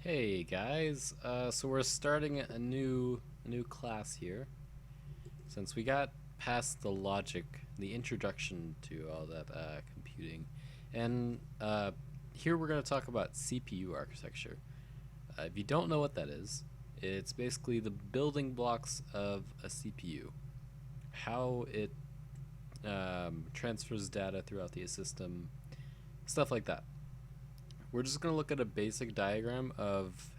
Hey guys, so we're starting a new class here. Since we got past the logic, the introduction to all that computing, and here we're going to talk about CPU architecture. If you don't know what that is, it's basically the building blocks of a CPU, how it transfers data throughout the system, stuff like that. We're just going to look at a basic diagram of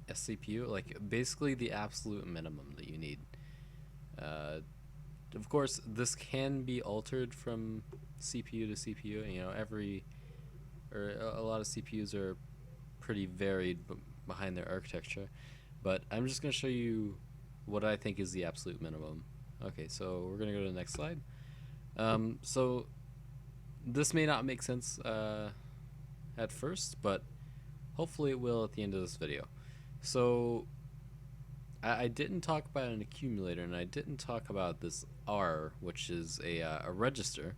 a CPU, like basically the absolute minimum that you need. Uh, of course, this can be altered from CPU to CPU. You know, a lot of CPUs are pretty varied behind their architecture, but I'm just going to show you what I think is the absolute minimum. Okay, so we're going to go to the next slide. So this may not make sense at first, but hopefully it will at the end of this video. So I didn't talk about an accumulator, and I didn't talk about this R, which is a register.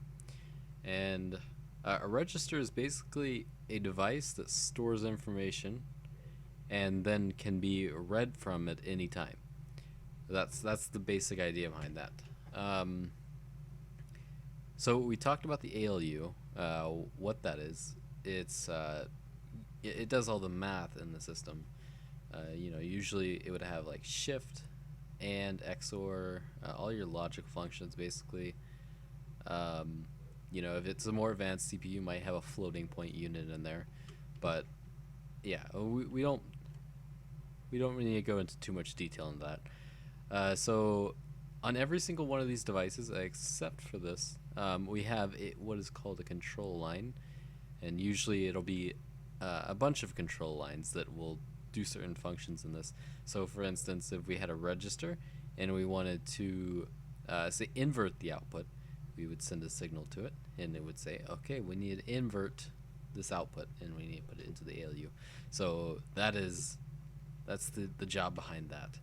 And a register is basically a device that stores information and then can be read from at any time. That's the basic idea behind that. So we talked about the ALU, what that is. It does all the math in the system. You know, usually it would have like shift and XOR, all your logic functions basically. You know, if it's a more advanced CPU, you might have a floating point unit in there, but yeah, we don't really need to go into too much detail in that. So on every single one of these devices, except for this, we have what is called a control line, and usually it'll be a bunch of control lines that will do certain functions in this. So for instance, if we had a register and we wanted to say invert the output, we would send a signal to it, and it would say, okay, we need to invert this output, and we need to put it into the ALU. So that's the job behind that.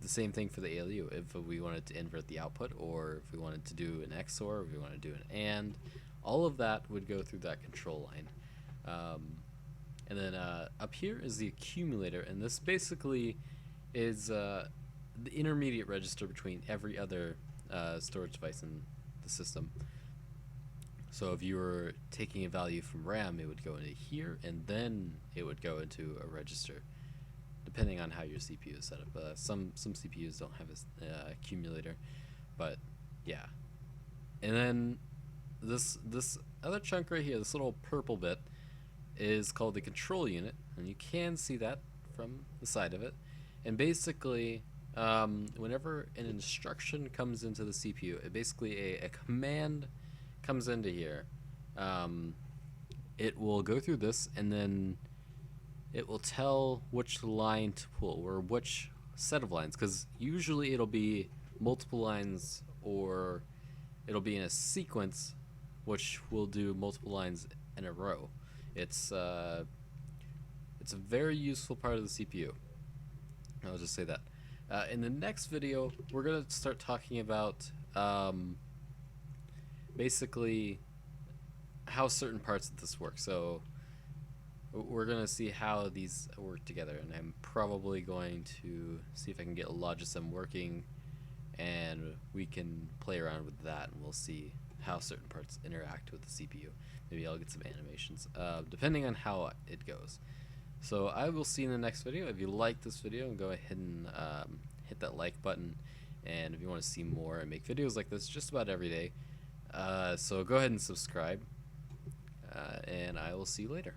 The same thing for the ALU. If we wanted to invert the output, or if we wanted to do an XOR, or if we want to do an AND, all of that would go through that control line. And then up here is the accumulator, and this basically is the intermediate register between every other storage device in the system. So if you were taking a value from RAM, it would go into here, and then it would go into a register, depending on how your CPU is set up. Some CPUs don't have an accumulator, but yeah. And then this other chunk right here, this little purple bit, is called the control unit, and you can see that from the side of it. And basically, whenever an instruction comes into the CPU, it basically a command comes into here. It will go through this, and then it will tell which line to pull, or which set of lines, because usually it'll be multiple lines, or it'll be in a sequence, which will do multiple lines in a row. It's a very useful part of the CPU. I'll just say that. In the next video, we're going to start talking about basically how certain parts of this work. So we're going to see how these work together, and I'm probably going to see if I can get Logism working, and we can play around with that, and we'll see how certain parts interact with the CPU. Maybe I'll get some animations, depending on how it goes. So I will see you in the next video. If you like this video, go ahead and hit that like button, and if you want to see more, I make videos like this just about every day. So go ahead and subscribe, and I will see you later.